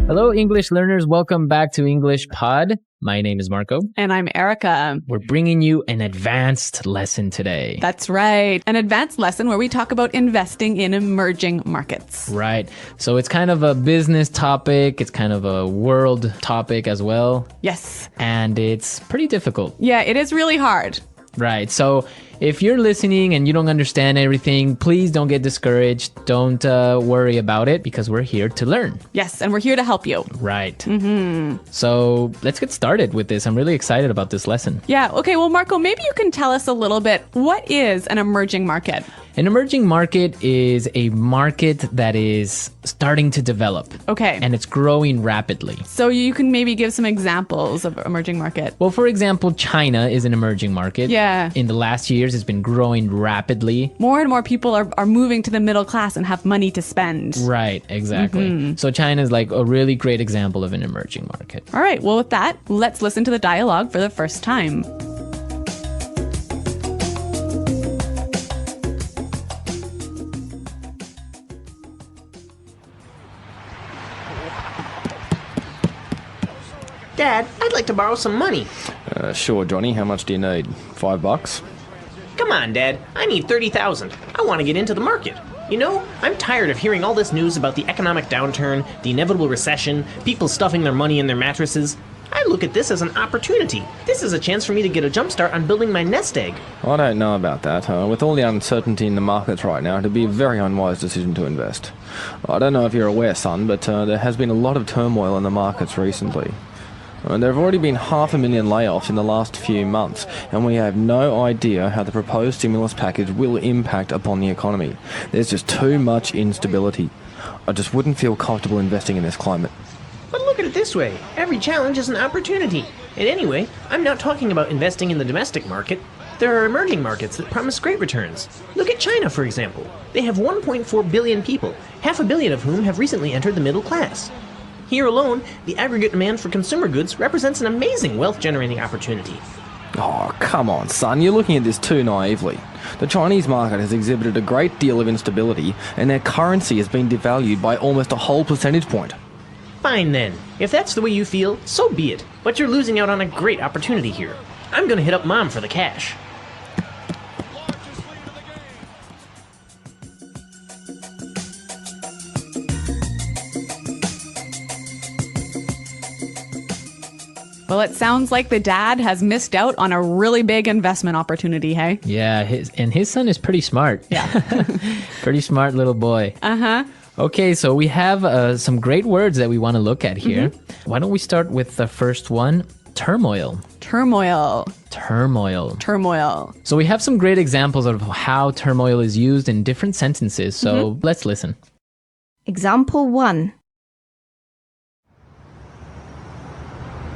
Hello, English learners. Welcome back to English Pod. My name is Marco. And I'm Erica. We're bringing you an advanced lesson today. That's right. An advanced lesson where we talk about investing in emerging markets. Right. So it's kind of a business topic. It's kind of a world topic as well. Yes. And it's pretty difficult. Yeah, it is really hard. Right. So if you're listening and you don't understand everything, please don't get discouraged. Don't worry about it because we're here to learn. Yes, and we're here to help you. Right. Mm-hmm. So let's get started with this. I'm really excited about this lesson. Yeah. Okay. Well, Marco, maybe you can tell us a little bit. What is an emerging market? An emerging market is a market that is starting to develop. Okay. And it's growing rapidly. So you can maybe give some examples of emerging market. Well, for example, China is an emerging market. Yeah. In the last years, it's been growing rapidly. More and more people are moving to the middle class and have money to spend. Right, exactly. Mm-hmm. So China is like a really great example of an emerging market. All right. Well, with that, let's listen to the dialogue for the first time. Dad, I'd like to borrow some money. Sure, Johnny. How much do you need? $5? Come on, Dad. I need $30,000. I want to get into the market. You know, I'm tired of hearing all this news about the economic downturn, the inevitable recession, people stuffing their money in their mattresses. I look at this as an opportunity. This is a chance for me to get a jump start on building my nest egg. I don't know about that. With all the uncertainty in the markets right now, it'd be a very unwise decision to invest. I don't know if you're aware, son, but there has been a lot of turmoil in the markets recently. There have already been 500,000 layoffs in the last few months, and we have no idea how the proposed stimulus package will impact upon the economy. There's just too much instability. I just wouldn't feel comfortable investing in this climate. But look at it this way. Every challenge is an opportunity. And anyway, I'm not talking about investing in the domestic market. There are emerging markets that promise great returns. Look at China, for example. They have 1.4 billion people, 500 million of whom have recently entered the middle class. Here alone, the aggregate demand for consumer goods represents an amazing wealth-generating opportunity. Oh, come on, son. You're looking at this too naively. The Chinese market has exhibited a great deal of instability, and their currency has been devalued by almost a whole percentage point. Fine then. If that's the way you feel, so be it. But you're losing out on a great opportunity here. I'm gonna hit up Mom for the cash. Well, it sounds like the dad has missed out on a really big investment opportunity, hey? Yeah, his son is pretty smart. Yeah. Pretty smart little boy. Uh-huh. Okay, so we have some great words that we want to look at here. Mm-hmm. Why don't we start with the first one? Turmoil. Turmoil. Turmoil. Turmoil. So we have some great examples of how turmoil is used in different sentences. So let's listen. Example 1.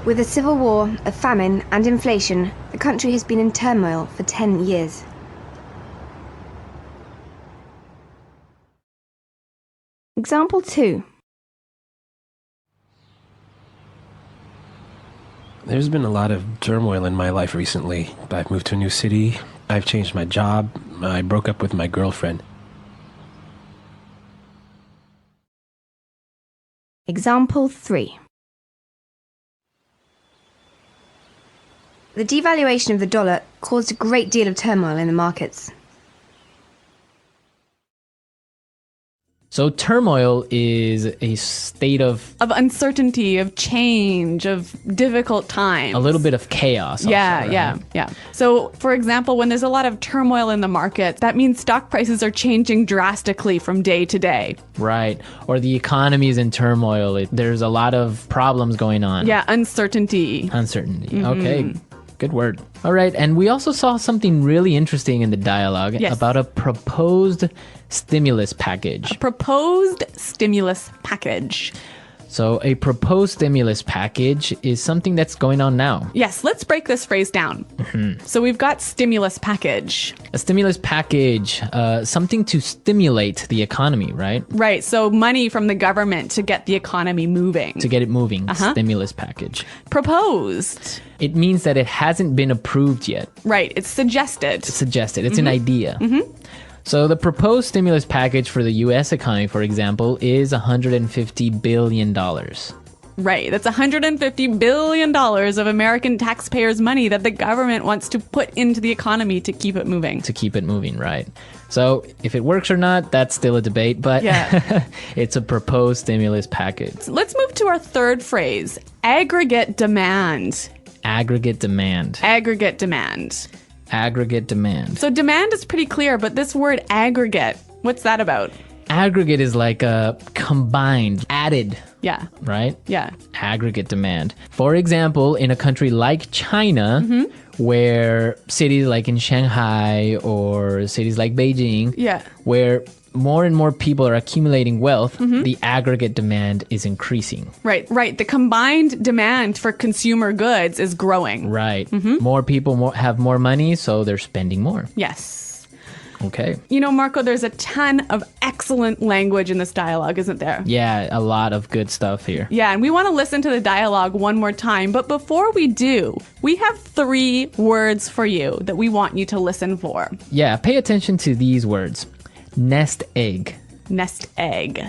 With a civil war, a famine, and inflation, the country has been in turmoil for 10 years. Example 2. There's been a lot of turmoil in my life recently. I've moved to a new city, I've changed my job, I broke up with my girlfriend. Example 3. The devaluation of the dollar caused a great deal of turmoil in the markets. So turmoil is a state of uncertainty, of change, of difficult times. A little bit of chaos. Yeah, also, right? yeah. So, for example, when there's a lot of turmoil in the market, that means stock prices are changing drastically from day to day. Right. Or the economy is in turmoil. There's a lot of problems going on. Yeah, uncertainty. Uncertainty. Okay. Good word. All right. And we also saw something really interesting in the dialogue about a proposed stimulus package. A proposed stimulus package. So a proposed stimulus package is something that's going on now. Yes, let's break this phrase down. So we've got stimulus package. A stimulus package, something to stimulate the economy, right? Right, so money from the government to get the economy moving. To get it moving, stimulus package. Proposed. It means that it hasn't been approved yet. Right, it's suggested. It's suggested, it's an idea. So the proposed stimulus package for the U.S. economy, for example, is $150 billion. Right. That's $150 billion of American taxpayers' money that the government wants to put into the economy to keep it moving. To keep it moving, right. So if it works or not, that's still a debate, but yeah. It's a proposed stimulus package. Let's move to our third phrase, aggregate demand. Aggregate demand. Aggregate demand. Aggregate demand. So demand is pretty clear, but this word aggregate, what's that about? Aggregate is like a combined, added. Yeah. Right? Yeah. Aggregate demand. For example, in a country like China, where cities like in Shanghai or cities like Beijing, where more and more people are accumulating wealth, the aggregate demand is increasing. Right. The combined demand for consumer goods is growing. Right. More people have more money, so they're spending more. Yes. Okay. You know, Marco, there's a ton of excellent language in this dialogue, isn't there? Yeah, a lot of good stuff here. Yeah, and we want to listen to the dialogue one more time. But before we do, we have 3 words for you that we want you to listen for. Yeah, pay attention to these words. Nest egg. Nest egg.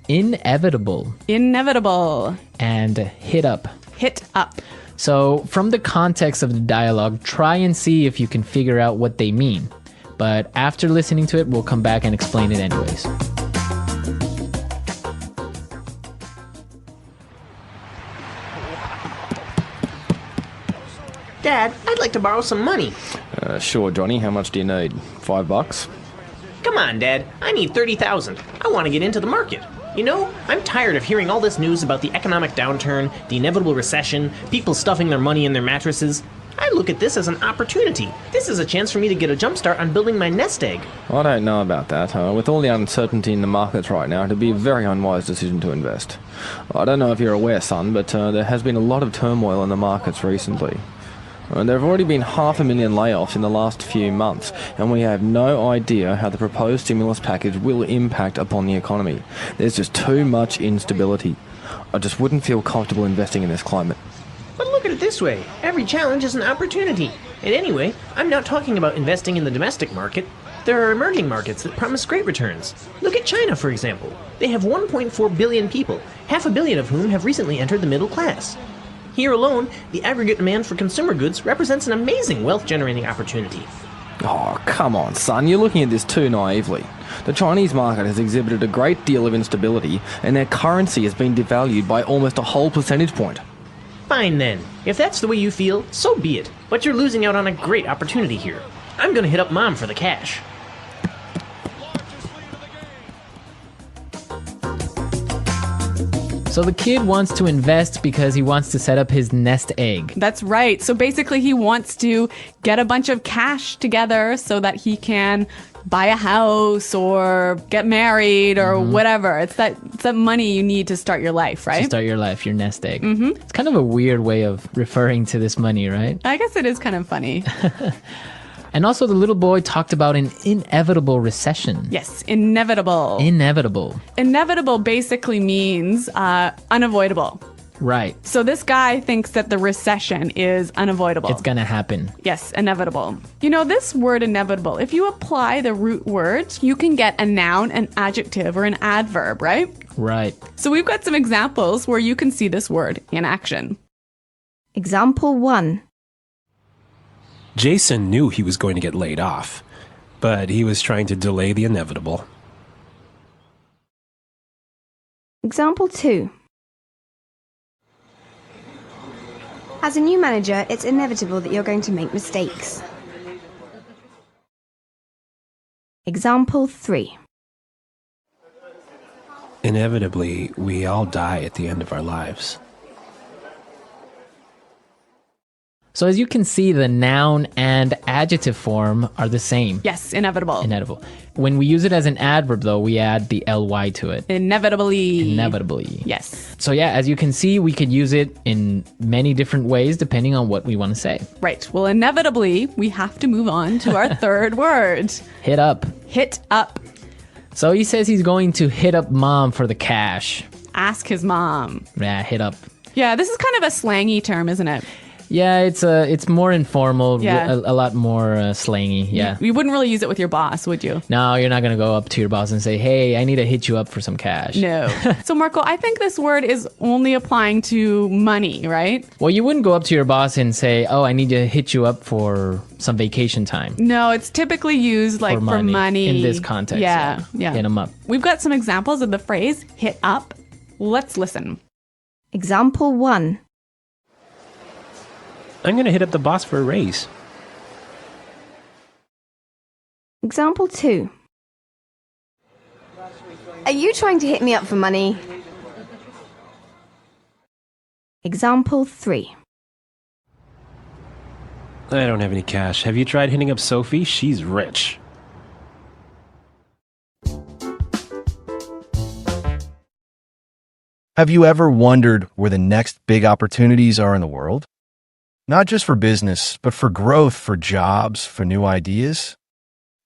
Inevitable. Inevitable. And hit up. Hit up. So from the context of the dialogue, try and see if you can figure out what they mean. But after listening to it, we'll come back and explain it anyways. Dad, I'd like to borrow some money. Sure, Johnny. How much do you need? $5? Come on, Dad. I need $30,000. I want to get into the market. You know, I'm tired of hearing all this news about the economic downturn, the inevitable recession, people stuffing their money in their mattresses. I look at this as an opportunity. This is a chance for me to get a jump start on building my nest egg. I don't know about that. With all the uncertainty in the markets right now, it'd be a very unwise decision to invest. I don't know if you're aware, son, but there has been a lot of turmoil in the markets recently. There have already been 500,000 layoffs in the last few months, and we have no idea how the proposed stimulus package will impact upon the economy. There's just too much instability. I just wouldn't feel comfortable investing in this climate. But look at it this way. Every challenge is an opportunity. And anyway, I'm not talking about investing in the domestic market. There are emerging markets that promise great returns. Look at China, for example. They have 1.4 billion people, 500 million of whom have recently entered the middle class. Here alone, the aggregate demand for consumer goods represents an amazing wealth-generating opportunity. Oh, come on, son. You're looking at this too naively. The Chinese market has exhibited a great deal of instability, and their currency has been devalued by almost a whole percentage point. Fine then. If that's the way you feel, so be it. But you're losing out on a great opportunity here. I'm gonna hit up Mom for the cash. So the kid wants to invest because he wants to set up his nest egg. That's right. So basically he wants to get a bunch of cash together so that he can buy a house or get married or whatever. It's that money you need to start your life, right? To start your life, your nest egg. It's kind of a weird way of referring to this money, right? I guess it is kind of funny. And also the little boy talked about an inevitable recession. Yes, inevitable. Inevitable. Inevitable basically means unavoidable. Right. So this guy thinks that the recession is unavoidable. It's gonna happen. Yes, inevitable. You know, this word inevitable, if you apply the root word, you can get a noun, an adjective, or an adverb, right? Right. So we've got some examples where you can see this word in action. Example 1. Jason knew he was going to get laid off, but he was trying to delay the inevitable. Example 2. As a new manager, it's inevitable that you're going to make mistakes. Example 3. Inevitably, we all die at the end of our lives. So as you can see, the noun and adjective form are the same. Yes, inevitable. Inevitable. When we use it as an adverb, though, we add the ly to it. Inevitably. Inevitably. Yes. So yeah, as you can see, we could use it in many different ways depending on what we want to say. Right. Well, inevitably, we have to move on to our third word. Hit up. Hit up. So he says he's going to hit up Mom for the cash. Ask his mom. Yeah, hit up. Yeah, this is kind of a slangy term, isn't it? Yeah, it's more informal, Yeah. a lot more slangy. Yeah. You wouldn't really use it with your boss, would you? No, you're not going to go up to your boss and say, hey, I need to hit you up for some cash. No. So, Marco, I think this word is only applying to money, right? Well, you wouldn't go up to your boss and say, oh, I need to hit you up for some vacation time. No, it's typically used like for money. In this context. Yeah. Hit them up. We've got some examples of the phrase hit up. Let's listen. Example 1. I'm going to hit up the boss for a raise. Example 2. Are you trying to hit me up for money? Example 3. I don't have any cash. Have you tried hitting up Sophie? She's rich. Have you ever wondered where the next big opportunities are in the world? Not just for business, but for growth, for jobs, for new ideas?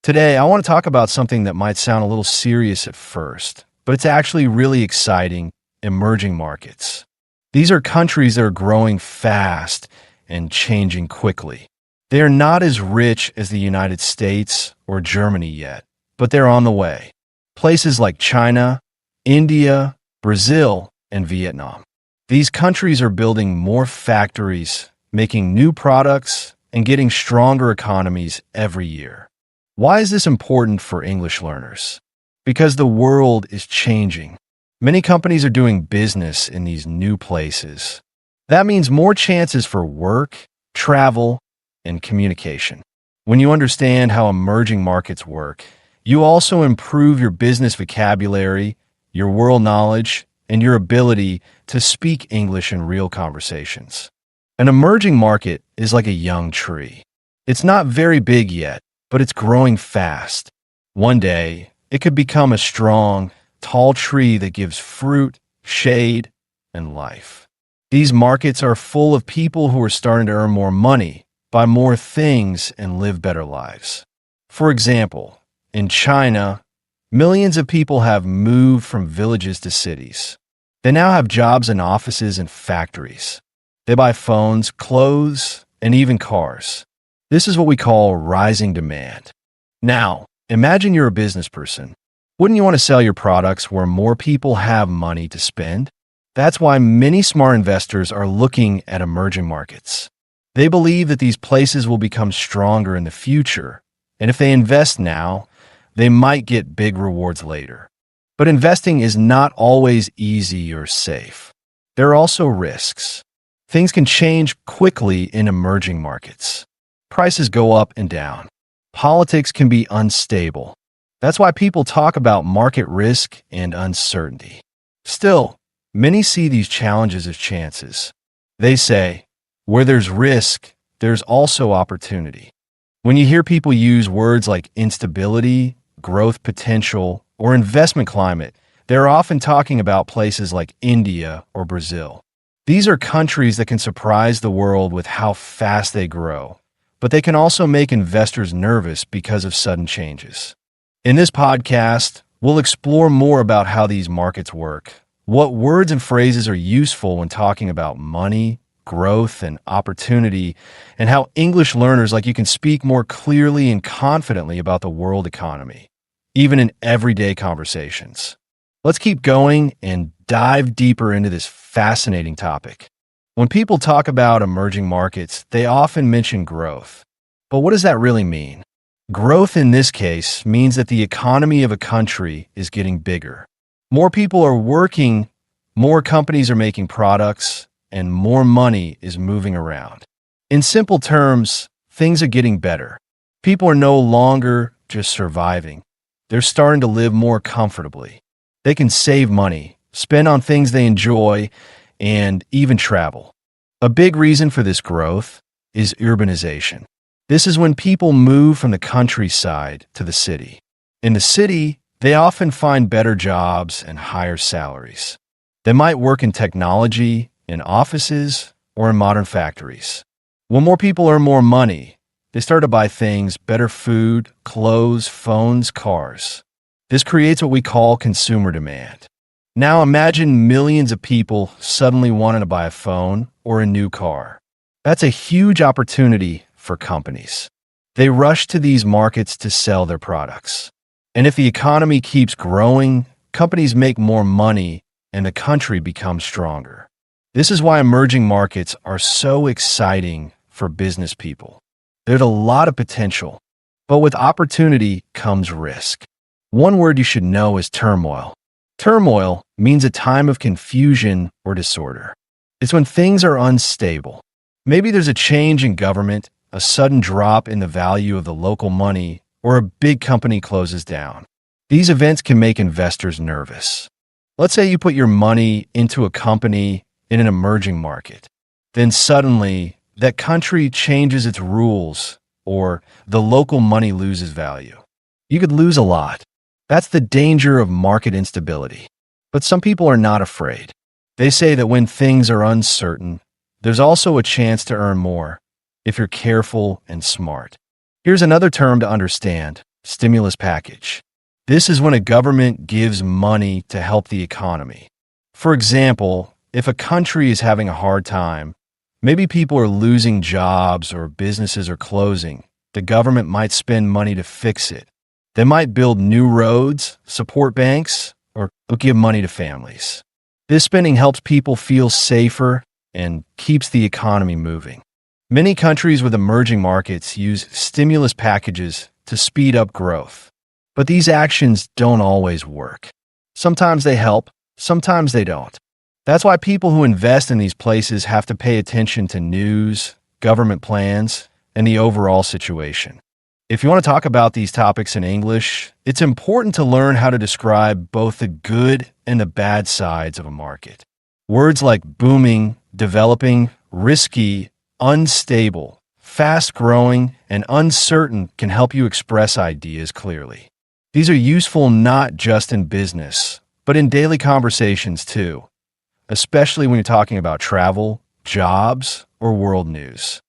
Today, I want to talk about something that might sound a little serious at first, but it's actually really exciting: emerging markets. These are countries that are growing fast and changing quickly. They are not as rich as the United States or Germany yet, but they're on the way. Places like China, India, Brazil, and Vietnam. These countries are building more factories, making new products, and getting stronger economies every year. Why is this important for English learners? Because the world is changing. Many companies are doing business in these new places. That means more chances for work, travel, and communication. When you understand how emerging markets work, you also improve your business vocabulary, your world knowledge, and your ability to speak English in real conversations. An emerging market is like a young tree. It's not very big yet, but it's growing fast. One day, it could become a strong, tall tree that gives fruit, shade, and life. These markets are full of people who are starting to earn more money, buy more things, and live better lives. For example, in China, millions of people have moved from villages to cities. They now have jobs in offices and factories. They buy phones, clothes, and even cars. This is what we call rising demand. Now, imagine you're a business person. Wouldn't you want to sell your products where more people have money to spend? That's why many smart investors are looking at emerging markets. They believe that these places will become stronger in the future, and if they invest now, they might get big rewards later. But investing is not always easy or safe. There are also risks. Things can change quickly in emerging markets. Prices go up and down. Politics can be unstable. That's why people talk about market risk and uncertainty. Still, many see these challenges as chances. They say, where there's risk, there's also opportunity. When you hear people use words like instability, growth potential, or investment climate, they're often talking about places like India or Brazil. These are countries that can surprise the world with how fast they grow, but they can also make investors nervous because of sudden changes. In this podcast, we'll explore more about how these markets work, what words and phrases are useful when talking about money, growth, and opportunity, and how English learners like you can speak more clearly and confidently about the world economy, even in everyday conversations. Let's keep going and dive deeper into this fascinating topic. When people talk about emerging markets, they often mention growth. But what does that really mean? Growth in this case means that the economy of a country is getting bigger. More people are working, more companies are making products, and more money is moving around. In simple terms, things are getting better. People are no longer just surviving. They're starting to live more comfortably. They can save money, spend on things they enjoy, and even travel. A big reason for this growth is urbanization. This is when people move from the countryside to the city. In the city, they often find better jobs and higher salaries. They might work in technology, in offices, or in modern factories. When more people earn more money, they start to buy things: better food, clothes, phones, cars. This creates what we call consumer demand. Now imagine millions of people suddenly wanting to buy a phone or a new car. That's a huge opportunity for companies. They rush to these markets to sell their products. And if the economy keeps growing, companies make more money and the country becomes stronger. This is why emerging markets are so exciting for business people. There's a lot of potential, but with opportunity comes risk. One word you should know is turmoil. Turmoil means a time of confusion or disorder. It's when things are unstable. Maybe there's a change in government, a sudden drop in the value of the local money, or a big company closes down. These events can make investors nervous. Let's say you put your money into a company in an emerging market. Then suddenly, that country changes its rules, or the local money loses value. You could lose a lot. That's the danger of market instability. But some people are not afraid. They say that when things are uncertain, there's also a chance to earn more if you're careful and smart. Here's another term to understand: stimulus package. This is when a government gives money to help the economy. For example, if a country is having a hard time, maybe people are losing jobs or businesses are closing, the government might spend money to fix it. They might build new roads, support banks, or give money to families. This spending helps people feel safer and keeps the economy moving. Many countries with emerging markets use stimulus packages to speed up growth. But these actions don't always work. Sometimes they help, sometimes they don't. That's why people who invest in these places have to pay attention to news, government plans, and the overall situation. If you want to talk about these topics in English, it's important to learn how to describe both the good and the bad sides of a market. Words like booming, developing, risky, unstable, fast-growing, and uncertain can help you express ideas clearly. These are useful not just in business, but in daily conversations too, especially when you're talking about travel, jobs, or world news.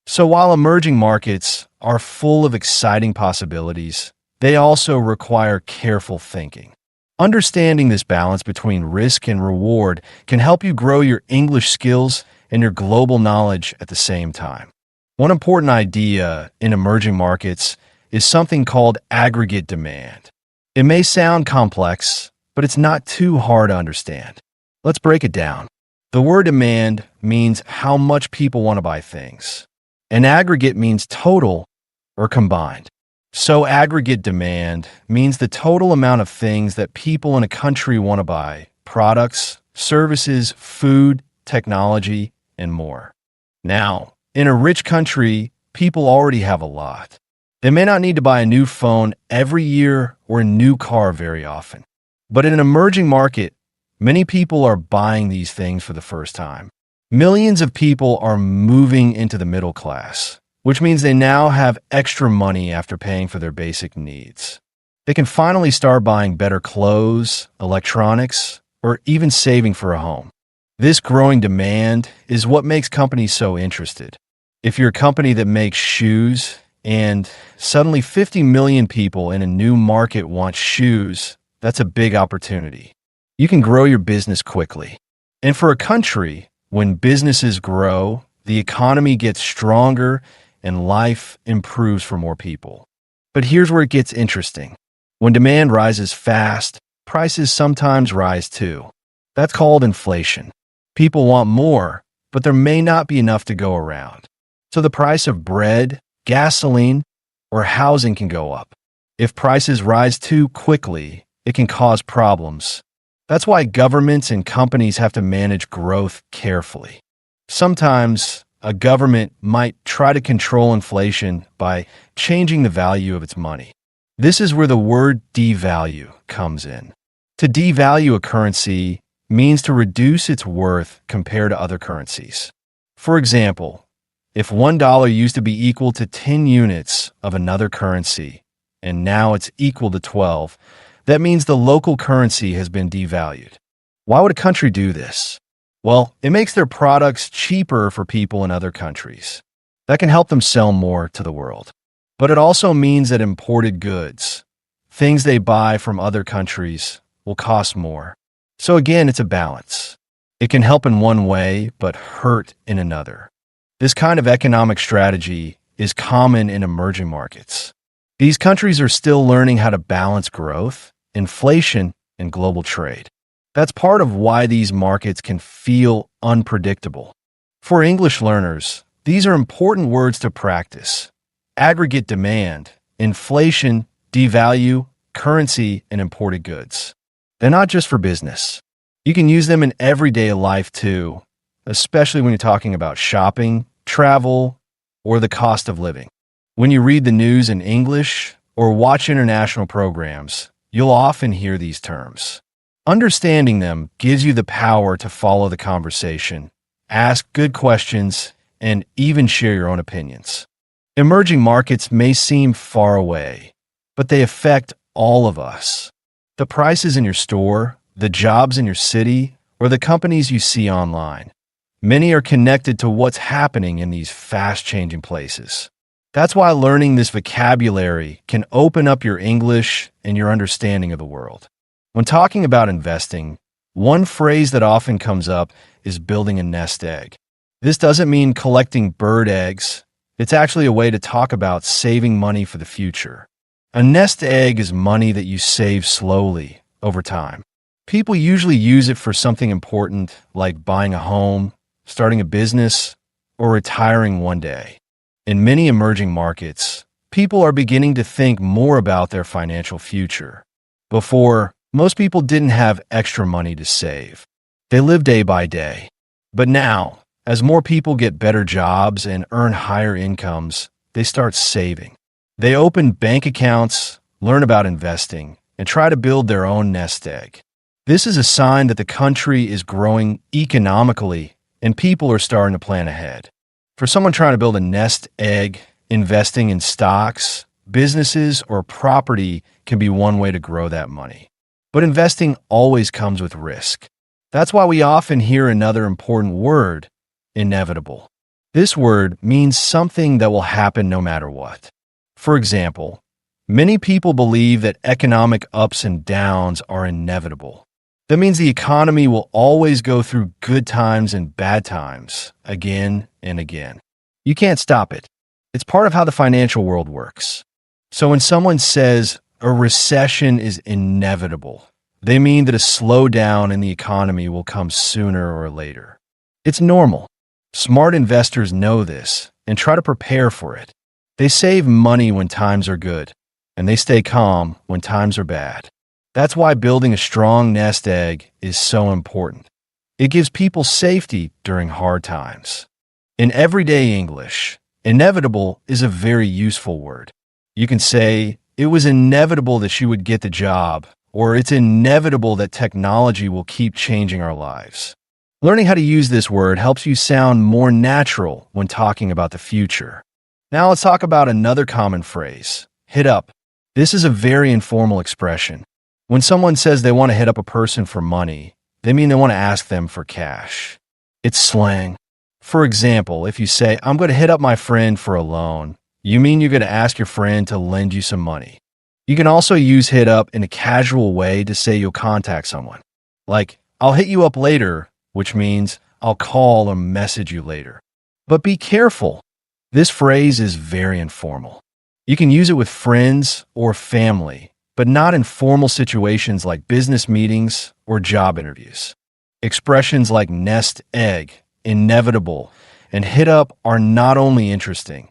So while emerging markets are full of exciting possibilities, they also require careful thinking. Understanding this balance between risk and reward can help you grow your English skills and your global knowledge at the same time. One important idea in emerging markets is something called aggregate demand. It may sound complex, but it's not too hard to understand. Let's break it down. The word demand means how much people want to buy things. And aggregate means total or combined. So aggregate demand means the total amount of things that people in a country want to buy: products, services, food, technology, and more. Now, in a rich country, people already have a lot. They may not need to buy a new phone every year or a new car very often. But in an emerging market, many people are buying these things for the first time. Millions of people are moving into the middle class, which means they now have extra money after paying for their basic needs. They can finally start buying better clothes, electronics, or even saving for a home. This growing demand is what makes companies so interested. If you're a company that makes shoes and suddenly 50 million people in a new market want shoes, that's a big opportunity. You can grow your business quickly. And for a country, when businesses grow, the economy gets stronger and life improves for more people. But here's where it gets interesting. When demand rises fast, prices sometimes rise too. That's called inflation. People want more, but there may not be enough to go around. So the price of bread, gasoline, or housing can go up. If prices rise too quickly, it can cause problems. That's why governments and companies have to manage growth carefully. Sometimes a government might try to control inflation by changing the value of its money. This is where the word devalue comes in. To devalue a currency means to reduce its worth compared to other currencies. For example, if $1 used to be equal to 10 units of another currency, and now it's equal to 12, that means the local currency has been devalued. Why would a country do this? Well, it makes their products cheaper for people in other countries. That can help them sell more to the world. But it also means that imported goods, things they buy from other countries, will cost more. So again, it's a balance. It can help in one way, but hurt in another. This kind of economic strategy is common in emerging markets. These countries are still learning how to balance growth, inflation, and global trade. That's part of why these markets can feel unpredictable. For English learners, these are important words to practice. Aggregate demand, inflation, devalue, currency, and imported goods. They're not just for business. You can use them in everyday life too, especially when you're talking about shopping, travel, or the cost of living. When you read the news in English or watch international programs, you'll often hear these terms. Understanding them gives you the power to follow the conversation, ask good questions, and even share your own opinions. Emerging markets may seem far away, but they affect all of us. The prices in your store, the jobs in your city, or the companies you see online. Many are connected to what's happening in these fast-changing places. That's why learning this vocabulary can open up your English and your understanding of the world. When talking about investing, one phrase that often comes up is building a nest egg. This doesn't mean collecting bird eggs. It's actually a way to talk about saving money for the future. A nest egg is money that you save slowly over time. People usually use it for something important like buying a home, starting a business, or retiring one day. In many emerging markets, people are beginning to think more about their financial future. Before, most people didn't have extra money to save. They lived day by day. But now, as more people get better jobs and earn higher incomes, they start saving. They open bank accounts, learn about investing, and try to build their own nest egg. This is a sign that the country is growing economically and people are starting to plan ahead. For someone trying to build a nest egg, investing in stocks, businesses, or property can be one way to grow that money. But investing always comes with risk. That's why we often hear another important word, inevitable. This word means something that will happen no matter what. For example, many people believe that economic ups and downs are inevitable. That means the economy will always go through good times and bad times, again and again. You can't stop it. It's part of how the financial world works. So when someone says a recession is inevitable, they mean that a slowdown in the economy will come sooner or later. It's normal. Smart investors know this and try to prepare for it. They save money when times are good, and they stay calm when times are bad. That's why building a strong nest egg is so important. It gives people safety during hard times. In everyday English, inevitable is a very useful word. You can say, it was inevitable that she would get the job, or it's inevitable that technology will keep changing our lives. Learning how to use this word helps you sound more natural when talking about the future. Now let's talk about another common phrase, hit up. This is a very informal expression. When someone says they want to hit up a person for money, they mean they want to ask them for cash. It's slang. For example, if you say, I'm going to hit up my friend for a loan, you mean you're going to ask your friend to lend you some money. You can also use hit up in a casual way to say you'll contact someone. Like, I'll hit you up later, which means I'll call or message you later. But be careful. This phrase is very informal. You can use it with friends or family, but not in formal situations like business meetings or job interviews. Expressions like nest egg, inevitable, and hit up are not only interesting,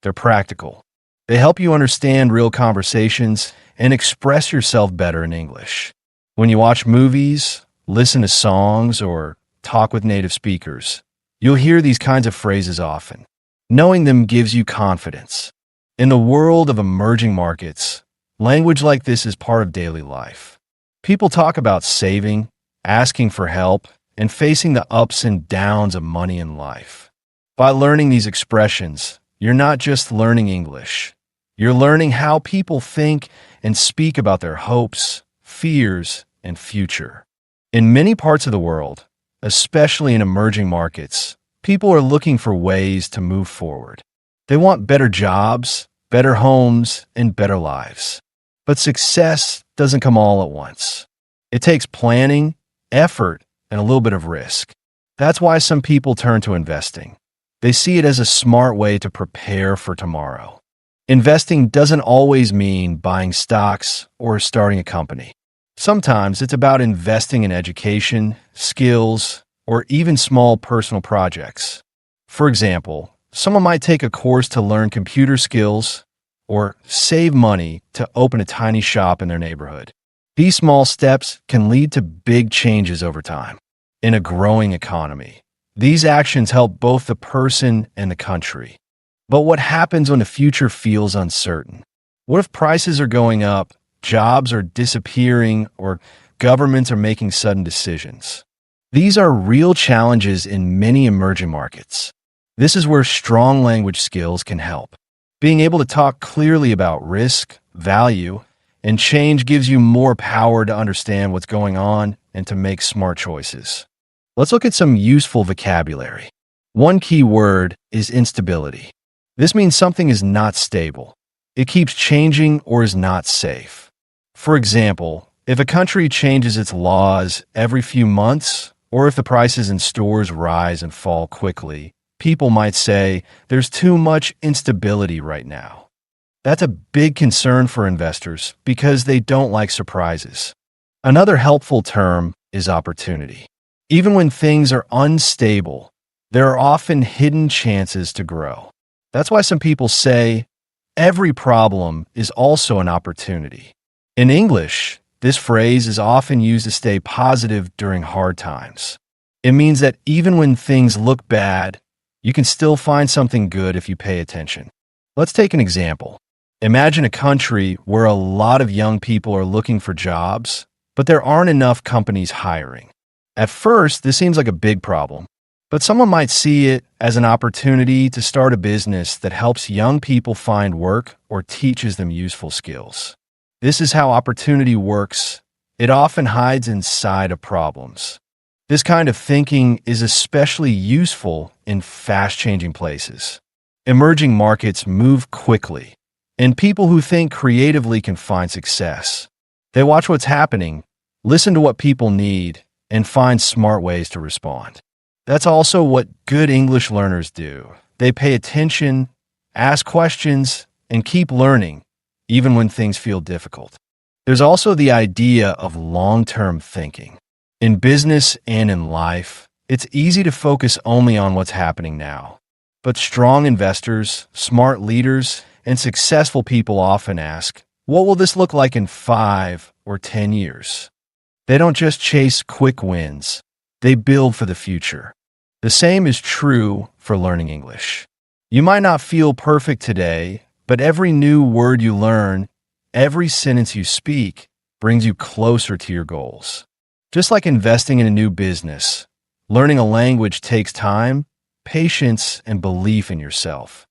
they're practical. They help you understand real conversations and express yourself better in English. When you watch movies, listen to songs, or talk with native speakers, you'll hear these kinds of phrases often. Knowing them gives you confidence. In the world of emerging markets, language like this is part of daily life. People talk about saving, asking for help, and facing the ups and downs of money in life. By learning these expressions, you're not just learning English. You're learning how people think and speak about their hopes, fears, and future. In many parts of the world, especially in emerging markets, people are looking for ways to move forward. They want better jobs, better homes, and better lives. But success doesn't come all at once. It takes planning, effort, and a little bit of risk. That's why some people turn to investing. They see it as a smart way to prepare for tomorrow. Investing doesn't always mean buying stocks or starting a company. Sometimes it's about investing in education, skills, or even small personal projects. For example, someone might take a course to learn computer skills or save money to open a tiny shop in their neighborhood. These small steps can lead to big changes over time. In a growing economy, these actions help both the person and the country. But what happens when the future feels uncertain? What if prices are going up, jobs are disappearing, or governments are making sudden decisions? These are real challenges in many emerging markets. This is where strong language skills can help. Being able to talk clearly about risk, value, and change gives you more power to understand what's going on and to make smart choices. Let's look at some useful vocabulary. One key word is instability. This means something is not stable. It keeps changing or is not safe. For example, if a country changes its laws every few months, or if the prices in stores rise and fall quickly, people might say there's too much instability right now. That's a big concern for investors because they don't like surprises. Another helpful term is opportunity. Even when things are unstable, there are often hidden chances to grow. That's why some people say every problem is also an opportunity. In English, this phrase is often used to stay positive during hard times. It means that even when things look bad, you can still find something good if you pay attention. Let's take an example. Imagine a country where a lot of young people are looking for jobs, but there aren't enough companies hiring. At first, this seems like a big problem. But someone might see it as an opportunity to start a business that helps young people find work or teaches them useful skills. This is how opportunity works. It often hides inside of problems. This kind of thinking is especially useful in fast-changing places. Emerging markets move quickly, and people who think creatively can find success. They watch what's happening, listen to what people need, and find smart ways to respond. That's also what good English learners do. They pay attention, ask questions, and keep learning, even when things feel difficult. There's also the idea of long-term thinking. In business and in life, it's easy to focus only on what's happening now. But strong investors, smart leaders, and successful people often ask, what will this look like in 5 or 10 years? They don't just chase quick wins. They build for the future. The same is true for learning English. You might not feel perfect today, but every new word you learn, every sentence you speak, brings you closer to your goals. Just like investing in a new business, learning a language takes time, patience, and belief in yourself.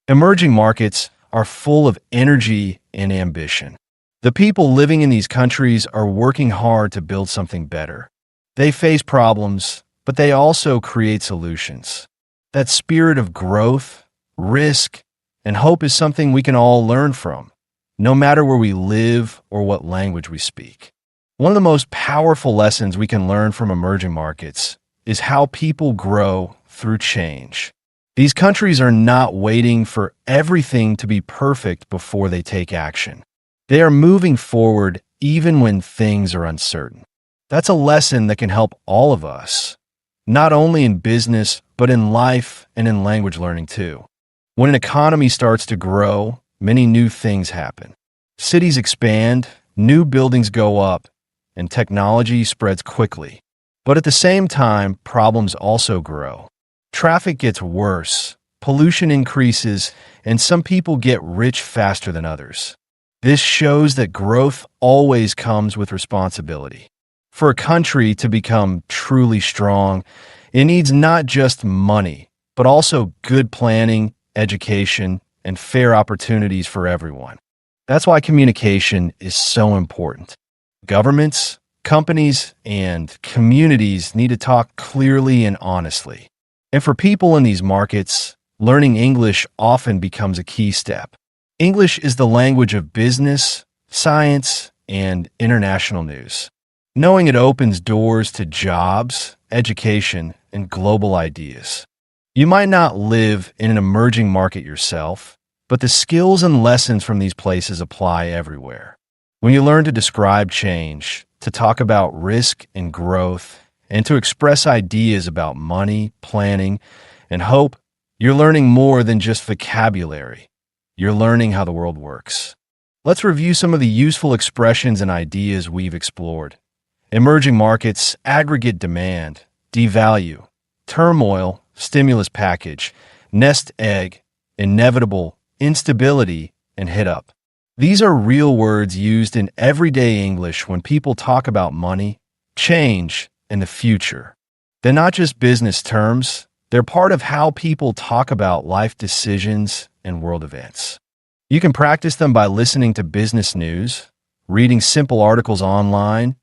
Emerging markets are full of energy and ambition. The people living in these countries are working hard to build something better. They face problems, but they also create solutions. That spirit of growth, risk, and hope is something we can all learn from, no matter where we live or what language we speak. One of the most powerful lessons we can learn from emerging markets is how people grow through change. These countries are not waiting for everything to be perfect before they take action. They are moving forward even when things are uncertain. That's a lesson that can help all of us, not only in business, but in life and in language learning too. When an economy starts to grow, many new things happen. Cities expand, new buildings go up, and technology spreads quickly. But at the same time, problems also grow. Traffic gets worse, pollution increases, and some people get rich faster than others. This shows that growth always comes with responsibility. For a country to become truly strong, it needs not just money, but also good planning, education, and fair opportunities for everyone. That's why communication is so important. Governments, companies, and communities need to talk clearly and honestly. And for people in these markets, learning English often becomes a key step. English is the language of business, science, and international news. Knowing it opens doors to jobs, education, and global ideas. You might not live in an emerging market yourself, but the skills and lessons from these places apply everywhere. When you learn to describe change, to talk about risk and growth, and to express ideas about money, planning, and hope, you're learning more than just vocabulary. You're learning how the world works. Let's review some of the useful expressions and ideas we've explored. Emerging markets, aggregate demand, devalue, turmoil, stimulus package, nest egg, inevitable, instability, and hit up. These are real words used in everyday English when people talk about money, change, and the future. They're not just business terms, they're part of how people talk about life decisions and world events. You can practice them by listening to business news, reading simple articles online,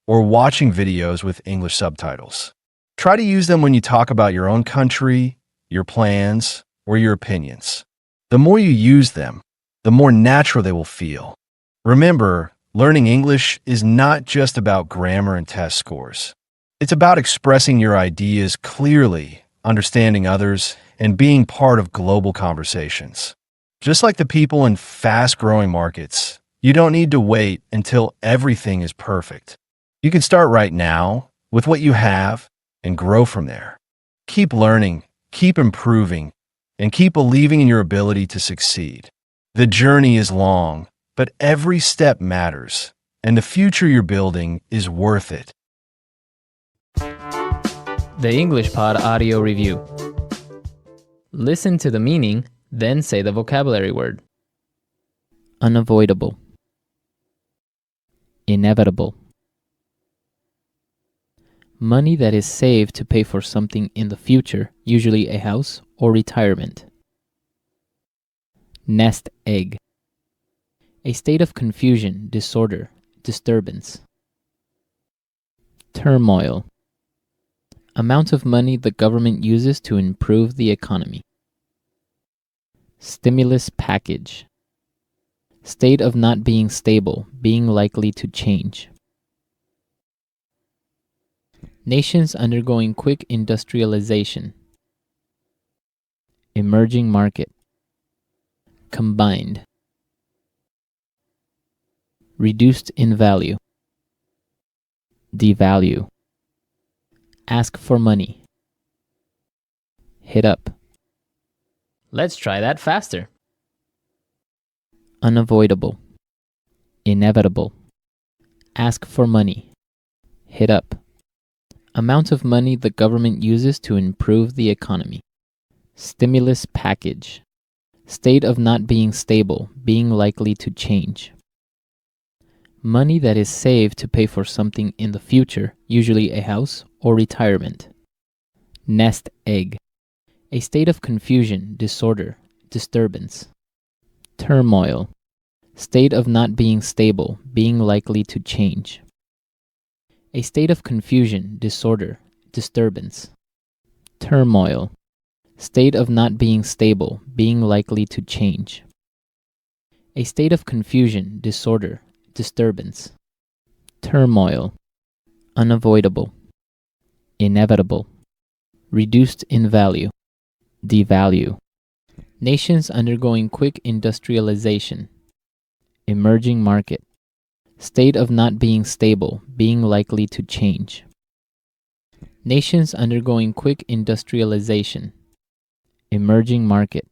or watching videos with English subtitles. Try to use them when you talk about your own country, your plans, or your opinions. The more you use them, the more natural they will feel. Remember, learning English is not just about grammar and test scores. It's about expressing your ideas clearly, understanding others, and being part of global conversations. Just like the people in fast-growing markets, you don't need to wait until everything is perfect. You can start right now with what you have and grow from there. Keep learning, keep improving, and keep believing in your ability to succeed. The journey is long, but every step matters, and the future you're building is worth it. The English Pod Audio Review. Listen to the meaning, then say the vocabulary word. Unavoidable. Inevitable. Money that is saved to pay for something in the future, usually a house or retirement. Nest egg. A state of confusion, disorder, disturbance. Turmoil. Amount of money the government uses to improve the economy. Stimulus package. State of not being stable, being likely to change. Nations undergoing quick industrialization. Emerging market. Combined. Reduced in value. Devalue. Ask for money. Hit up. Let's try that faster. Unavoidable. Inevitable. Ask for money. Hit up. Amount of money the government uses to improve the economy. Stimulus package. State of not being stable, being likely to change. Money that is saved to pay for something in the future, usually a house or retirement. Nest egg. A state of confusion, disorder, disturbance. Turmoil. State of not being stable, being likely to change. A state of confusion, disorder, disturbance. Turmoil. State of not being stable, being likely to change. A state of confusion, disorder, disturbance. Turmoil. Unavoidable. Inevitable. Reduced in value. Devalue. Nations undergoing quick industrialization. Emerging market. State of not being stable, being likely to change. Nations undergoing quick industrialization. Emerging market.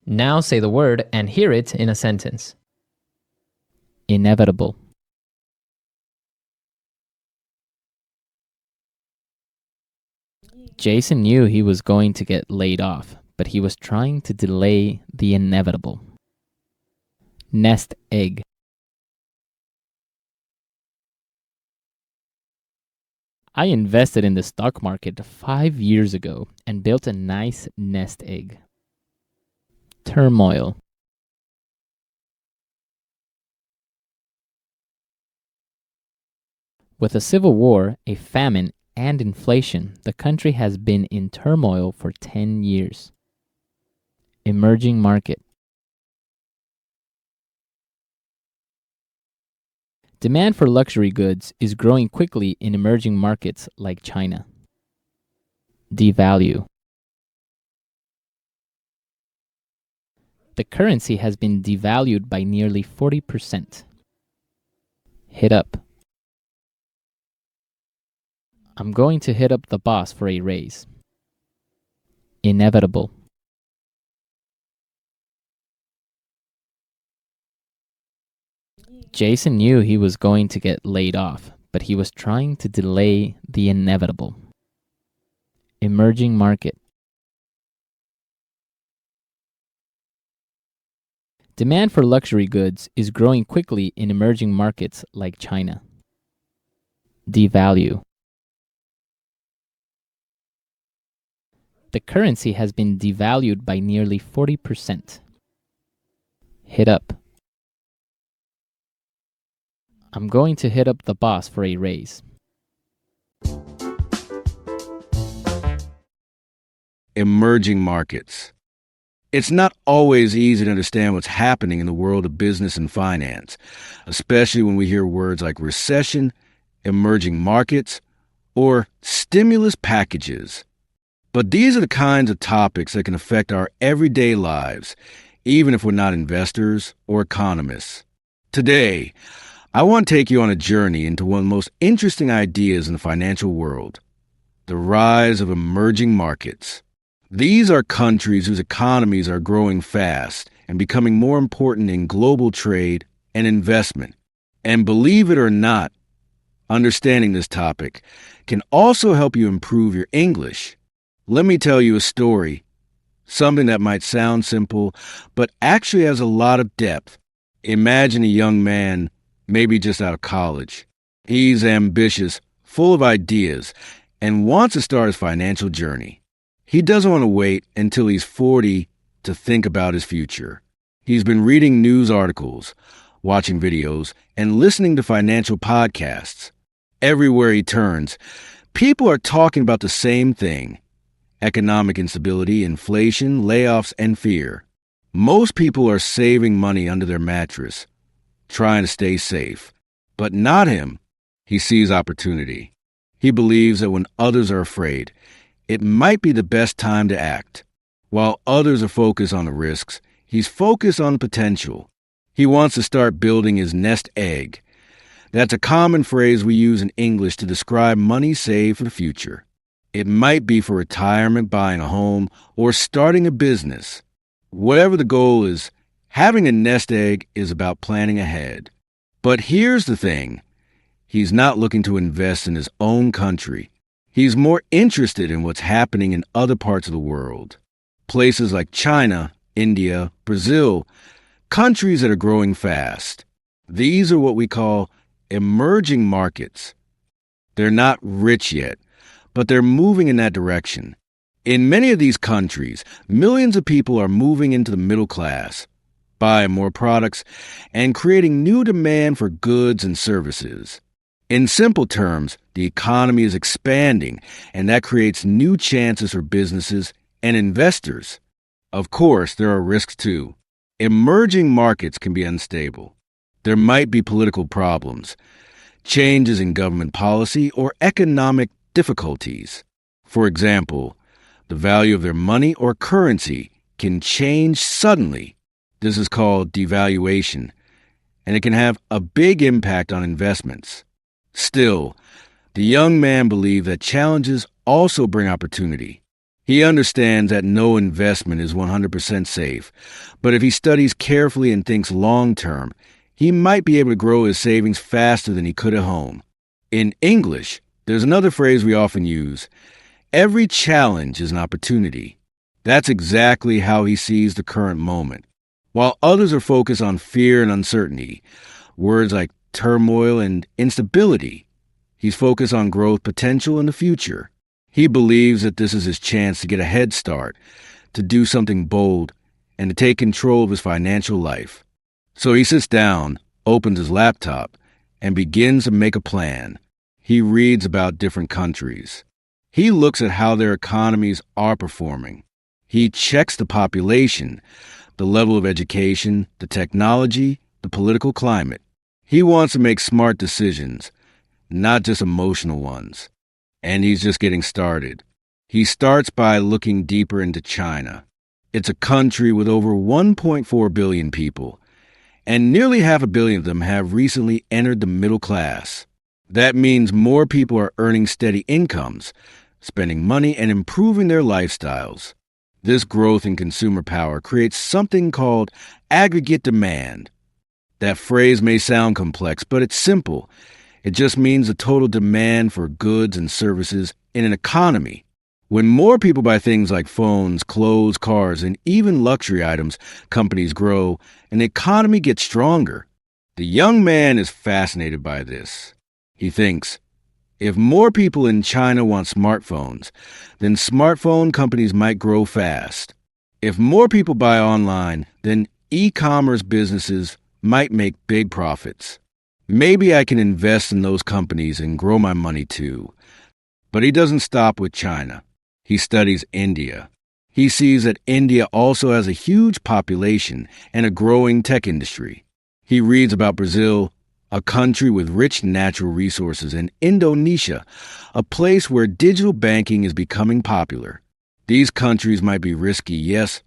Now say the word and hear it in a sentence. Inevitable. Jason knew he was going to get laid off, but he was trying to delay the inevitable. Nest egg. I invested in the stock market 5 years ago and built a nice nest egg. Turmoil. With a civil war, a famine, and inflation, the country has been in turmoil for 10 years. Emerging market. Demand for luxury goods is growing quickly in emerging markets like China. Devalue. The currency has been devalued by nearly 40%. Hit up. I'm going to hit up the boss for a raise. Inevitable. Jason knew he was going to get laid off, but he was trying to delay the inevitable. Emerging market. Demand for luxury goods is growing quickly in emerging markets like China. Devalue. The currency has been devalued by nearly 40%. Hit up. I'm going to hit up the boss for a raise. Emerging markets. It's not always easy to understand what's happening in the world of business and finance, especially when we hear words like recession, emerging markets, or stimulus packages. But these are the kinds of topics that can affect our everyday lives, even if we're not investors or economists. Today, I want to take you on a journey into one of the most interesting ideas in the financial world, the rise of emerging markets. These are countries whose economies are growing fast and becoming more important in global trade and investment. And believe it or not, understanding this topic can also help you improve your English. Let me tell you a story, something that might sound simple, but actually has a lot of depth. Imagine a young man, maybe just out of college. He's ambitious, full of ideas, and wants to start his financial journey. He doesn't want to wait until he's 40 to think about his future. He's been reading news articles, watching videos, and listening to financial podcasts. Everywhere he turns, people are talking about the same thing: economic instability, inflation, layoffs, and fear. Most people are saving money under their mattress, trying to stay safe. But not him. He sees opportunity. He believes that when others are afraid, it might be the best time to act. While others are focused on the risks, he's focused on the potential. He wants to start building his nest egg. That's a common phrase we use in English to describe money saved for the future. It might be for retirement, buying a home, or starting a business. Whatever the goal is, having a nest egg is about planning ahead. But here's the thing. He's not looking to invest in his own country. He's more interested in what's happening in other parts of the world. Places like China, India, Brazil, countries that are growing fast. These are what we call emerging markets. They're not rich yet, but they're moving in that direction. In many of these countries, millions of people are moving into the middle class, buying more products, and creating new demand for goods and services. In simple terms, the economy is expanding, and that creates new chances for businesses and investors. Of course, there are risks too. Emerging markets can be unstable. There might be political problems, changes in government policy, or economic difficulties. For example, the value of their money or currency can change suddenly. This is called devaluation, and it can have a big impact on investments. Still, the young man believed that challenges also bring opportunity. He understands that no investment is 100% safe, but if he studies carefully and thinks long-term, he might be able to grow his savings faster than he could at home. In English, there's another phrase we often use: every challenge is an opportunity. That's exactly how he sees the current moment. While others are focused on fear and uncertainty, words like turmoil and instability, he's focused on growth potential in the future. He believes that this is his chance to get a head start, to do something bold, and to take control of his financial life. So he sits down, opens his laptop, and begins to make a plan. He reads about different countries. He looks at how their economies are performing. He checks the population, the level of education, the technology, the political climate. He wants to make smart decisions, not just emotional ones. And he's just getting started. He starts by looking deeper into China. It's a country with over 1.4 billion people, and nearly 500 million of them have recently entered the middle class. That means more people are earning steady incomes, spending money, and improving their lifestyles. This growth in consumer power creates something called aggregate demand. That phrase may sound complex, but it's simple. It just means the total demand for goods and services in an economy. When more people buy things like phones, clothes, cars, and even luxury items, companies grow, and the economy gets stronger. The young man is fascinated by this. He thinks, if more people in China want smartphones, then smartphone companies might grow fast. If more people buy online, then e-commerce businesses might make big profits. Maybe I can invest in those companies and grow my money too. But he doesn't stop with China. He studies India. He sees that India also has a huge population and a growing tech industry. He reads about Brazil, a country with rich natural resources, and Indonesia, a place where digital banking is becoming popular. These countries might be risky, yes,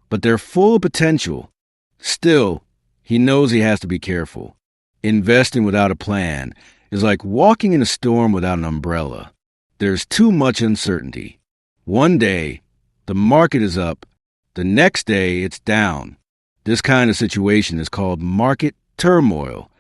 but they're full of potential. Still, he knows he has to be careful. Investing without a plan is like walking in a storm without an umbrella. There's too much uncertainty. One day, the market is up. The next day, it's down. This kind of situation is called market turmoil.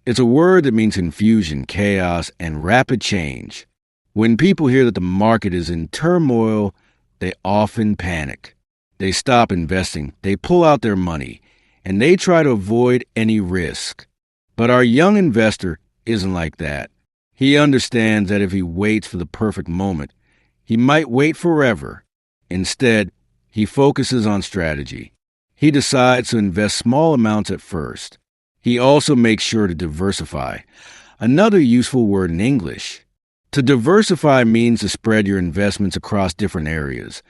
It's a word that means confusion, chaos, and rapid change. When people hear that the market is in turmoil, they often panic. They stop investing, they pull out their money, and they try to avoid any risk. But our young investor isn't like that. He understands that if he waits for the perfect moment, he might wait forever. Instead, he focuses on strategy. He decides to invest small amounts at first. He also makes sure to diversify, another useful word in English. To diversify means to spread your investments across different areas,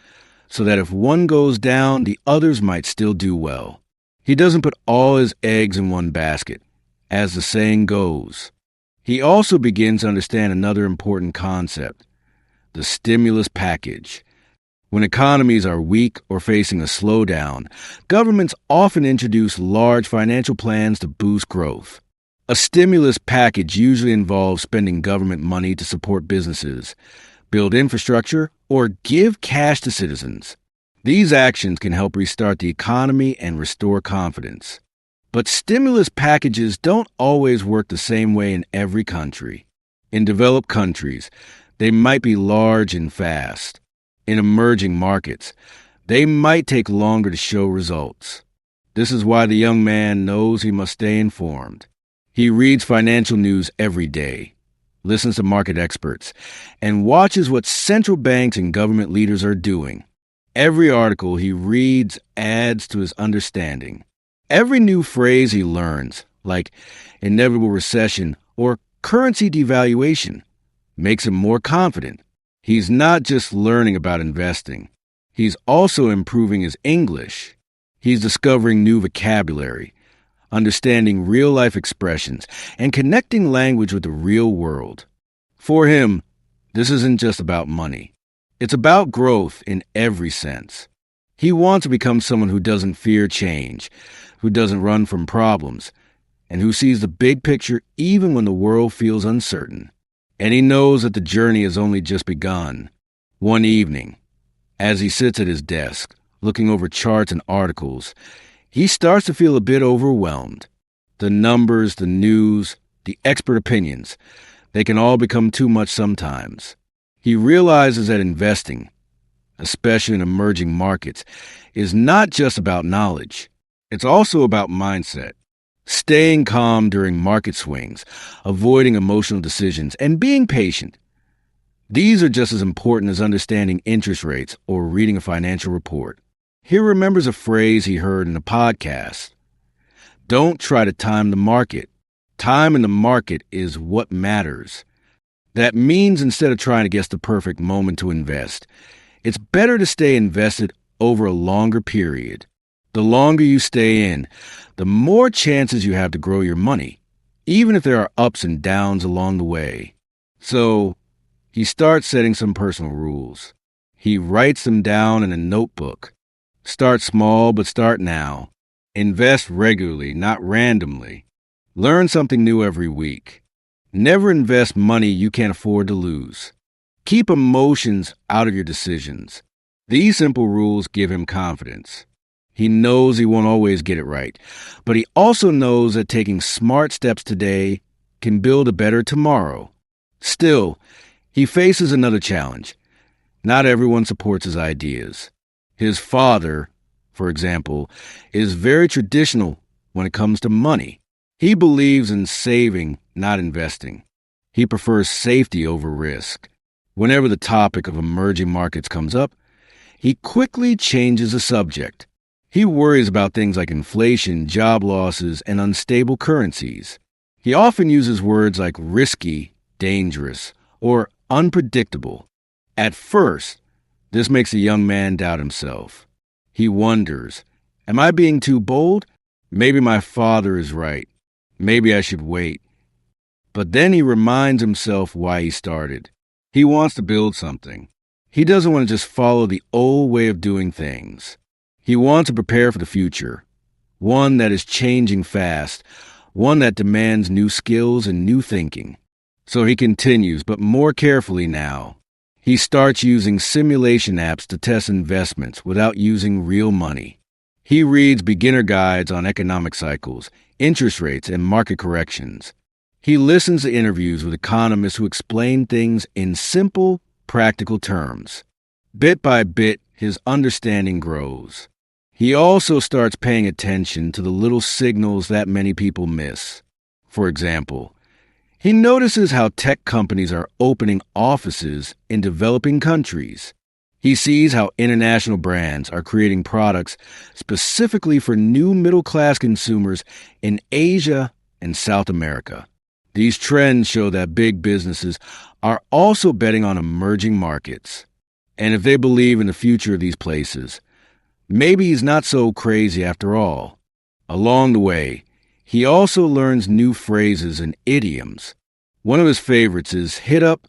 so that if one goes down, the others might still do well. He doesn't put all his eggs in one basket, as the saying goes. He also begins to understand another important concept, the stimulus package. When economies are weak or facing a slowdown, governments often introduce large financial plans to boost growth. A stimulus package usually involves spending government money to support businesses, build infrastructure, or give cash to citizens. These actions can help restart the economy and restore confidence. But stimulus packages don't always work the same way in every country. In developed countries, they might be large and fast. In emerging markets, they might take longer to show results. This is why the young man knows he must stay informed. He reads financial news every day, listens to market experts, and watches what central banks and government leaders are doing. Every article he reads adds to his understanding. Every new phrase he learns, like inevitable recession or currency devaluation, makes him more confident. He's not just learning about investing. He's also improving his English. He's discovering new vocabulary, understanding real-life expressions, and connecting language with the real world. For him, this isn't just about money. It's about growth in every sense. He wants to become someone who doesn't fear change, who doesn't run from problems, and who sees the big picture even when the world feels uncertain. And he knows that the journey has only just begun. One evening, as he sits at his desk, looking over charts and articles, he starts to feel a bit overwhelmed. The numbers, the news, the expert opinions, they can all become too much sometimes. He realizes that investing, especially in emerging markets, is not just about knowledge. It's also about mindset. Staying calm during market swings, avoiding emotional decisions, and being patient. These are just as important as understanding interest rates or reading a financial report. He remembers a phrase he heard in a podcast. Don't try to time the market. Time in the market is what matters. That means instead of trying to guess the perfect moment to invest, it's better to stay invested over a longer period. The longer you stay in, the more chances you have to grow your money, even if there are ups and downs along the way. So, he starts setting some personal rules. He writes them down in a notebook. Start small, but start now. Invest regularly, not randomly. Learn something new every week. Never invest money you can't afford to lose. Keep emotions out of your decisions. These simple rules give him confidence. He knows he won't always get it right, but he also knows that taking smart steps today can build a better tomorrow. Still, he faces another challenge. Not everyone supports his ideas. His father, for example, is very traditional when it comes to money. He believes in saving, not investing. He prefers safety over risk. Whenever the topic of emerging markets comes up, he quickly changes the subject. He worries about things like inflation, job losses, and unstable currencies. He often uses words like risky, dangerous, or unpredictable. At first, this makes the young man doubt himself. He wonders, am I being too bold? Maybe my father is right. Maybe I should wait. But then he reminds himself why he started. He wants to build something. He doesn't want to just follow the old way of doing things. He wants to prepare for the future, one that is changing fast, one that demands new skills and new thinking. So he continues, but more carefully now. He starts using simulation apps to test investments without using real money. He reads beginner guides on economic cycles, interest rates, and market corrections. He listens to interviews with economists who explain things in simple, practical terms. Bit by bit, his understanding grows. He also starts paying attention to the little signals that many people miss. For example, he notices how tech companies are opening offices in developing countries. He sees how international brands are creating products specifically for new middle-class consumers in Asia and South America. These trends show that big businesses are also betting on emerging markets. And if they believe in the future of these places, maybe he's not so crazy after all. Along the way, he also learns new phrases and idioms. One of his favorites is hit up,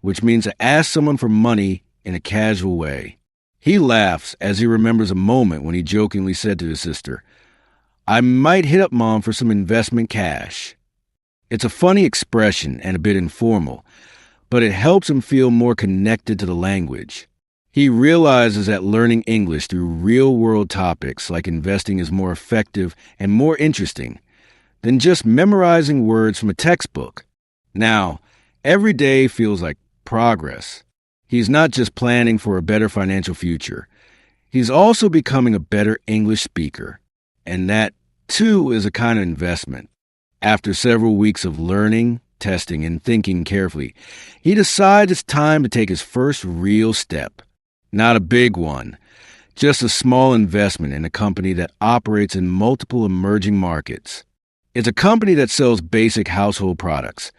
which means to ask someone for money in a casual way. He laughs as he remembers a moment when he jokingly said to his sister, "I might hit up Mom for some investment cash." It's a funny expression and a bit informal, but it helps him feel more connected to the language. He realizes that learning English through real-world topics like investing is more effective and more interesting than just memorizing words from a textbook. Now, every day feels like progress. He's not just planning for a better financial future. He's also becoming a better English speaker. And that, too, is a kind of investment. After several weeks of learning, testing, and thinking carefully, he decides it's time to take his first real step. Not a big one, just a small investment in a company that operates in multiple emerging markets. It's a company that sells basic household products,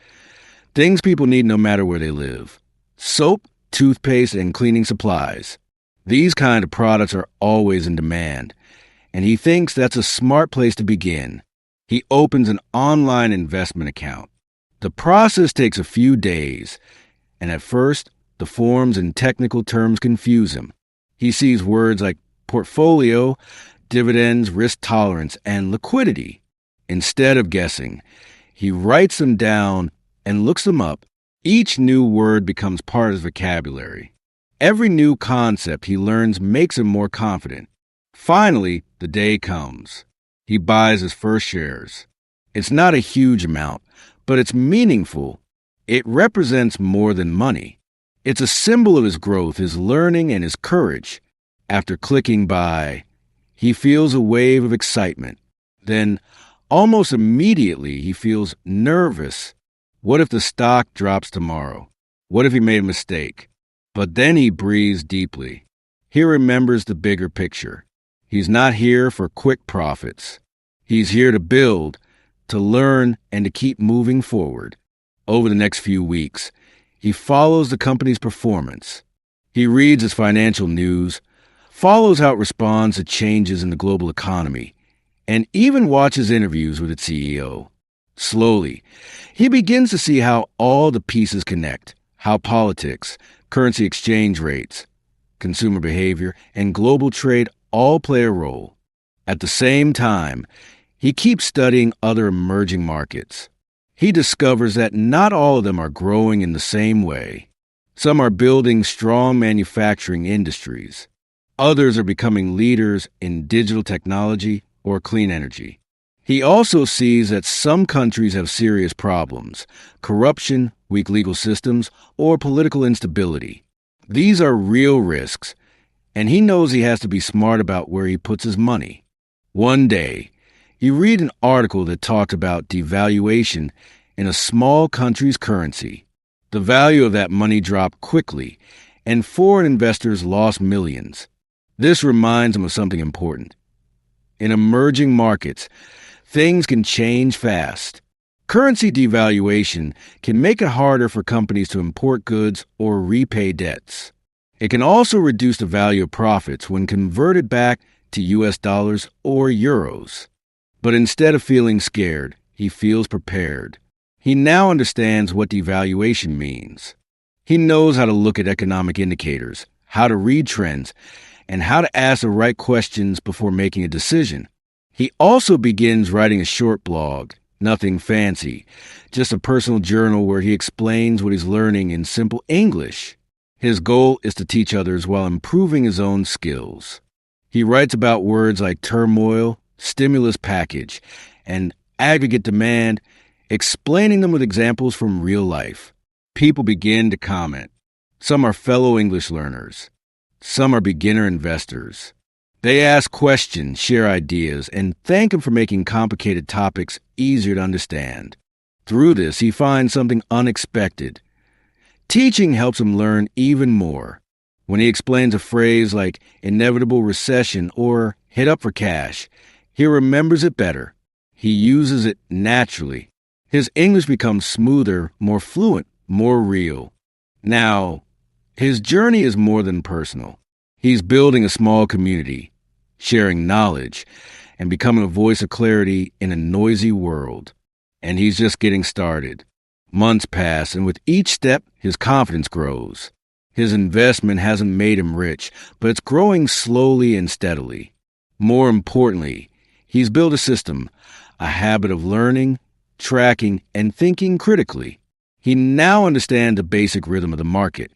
things people need no matter where they live. Soap, toothpaste, and cleaning supplies. These kind of products are always in demand, and he thinks that's a smart place to begin. He opens an online investment account. The process takes a few days, and at first, the forms and technical terms confuse him. He sees words like portfolio, dividends, risk tolerance, and liquidity. Instead of guessing, he writes them down and looks them up. Each new word becomes part of his vocabulary. Every new concept he learns makes him more confident. Finally, the day comes. He buys his first shares. It's not a huge amount, but it's meaningful. It represents more than money. It's a symbol of his growth, his learning, and his courage. After clicking buy, he feels a wave of excitement. Then, almost immediately, he feels nervous. What if the stock drops tomorrow? What if he made a mistake? But then he breathes deeply. He remembers the bigger picture. He's not here for quick profits. He's here to build, to learn, and to keep moving forward. Over the next few weeks, he follows the company's performance. He reads its financial news, follows how it responds to changes in the global economy, and even watches interviews with its CEO. Slowly, he begins to see how all the pieces connect, how politics, currency exchange rates, consumer behavior, and global trade all play a role. At the same time, he keeps studying other emerging markets. He discovers that not all of them are growing in the same way. Some are building strong manufacturing industries. Others are becoming leaders in digital technology or clean energy. He also sees that some countries have serious problems: corruption, weak legal systems, or political instability. These are real risks, and he knows he has to be smart about where he puts his money. One day, you read an article that talked about devaluation in a small country's currency. The value of that money dropped quickly, and foreign investors lost millions. This reminds him of something important. In emerging markets, things can change fast. Currency devaluation can make it harder for companies to import goods or repay debts. It can also reduce the value of profits when converted back to US dollars or euros. But instead of feeling scared, he feels prepared. He now understands what devaluation means. He knows how to look at economic indicators, how to read trends, and how to ask the right questions before making a decision. He also begins writing a short blog, nothing fancy, just a personal journal where he explains what he's learning in simple English. His goal is to teach others while improving his own skills. He writes about words like turmoil, stimulus package, and aggregate demand, explaining them with examples from real life. People begin to comment. Some are fellow English learners. Some are beginner investors. They ask questions, share ideas, and thank him for making complicated topics easier to understand. Through this, he finds something unexpected. Teaching helps him learn even more. When he explains a phrase like inevitable recession or hit up for cash, he remembers it better. He uses it naturally. His English becomes smoother, more fluent, more real. Now, his journey is more than personal. He's building a small community, sharing knowledge, and becoming a voice of clarity in a noisy world. And he's just getting started. Months pass, and with each step, his confidence grows. His investment hasn't made him rich, but it's growing slowly and steadily. More importantly, he's built a system, a habit of learning, tracking, and thinking critically. He now understands the basic rhythm of the market.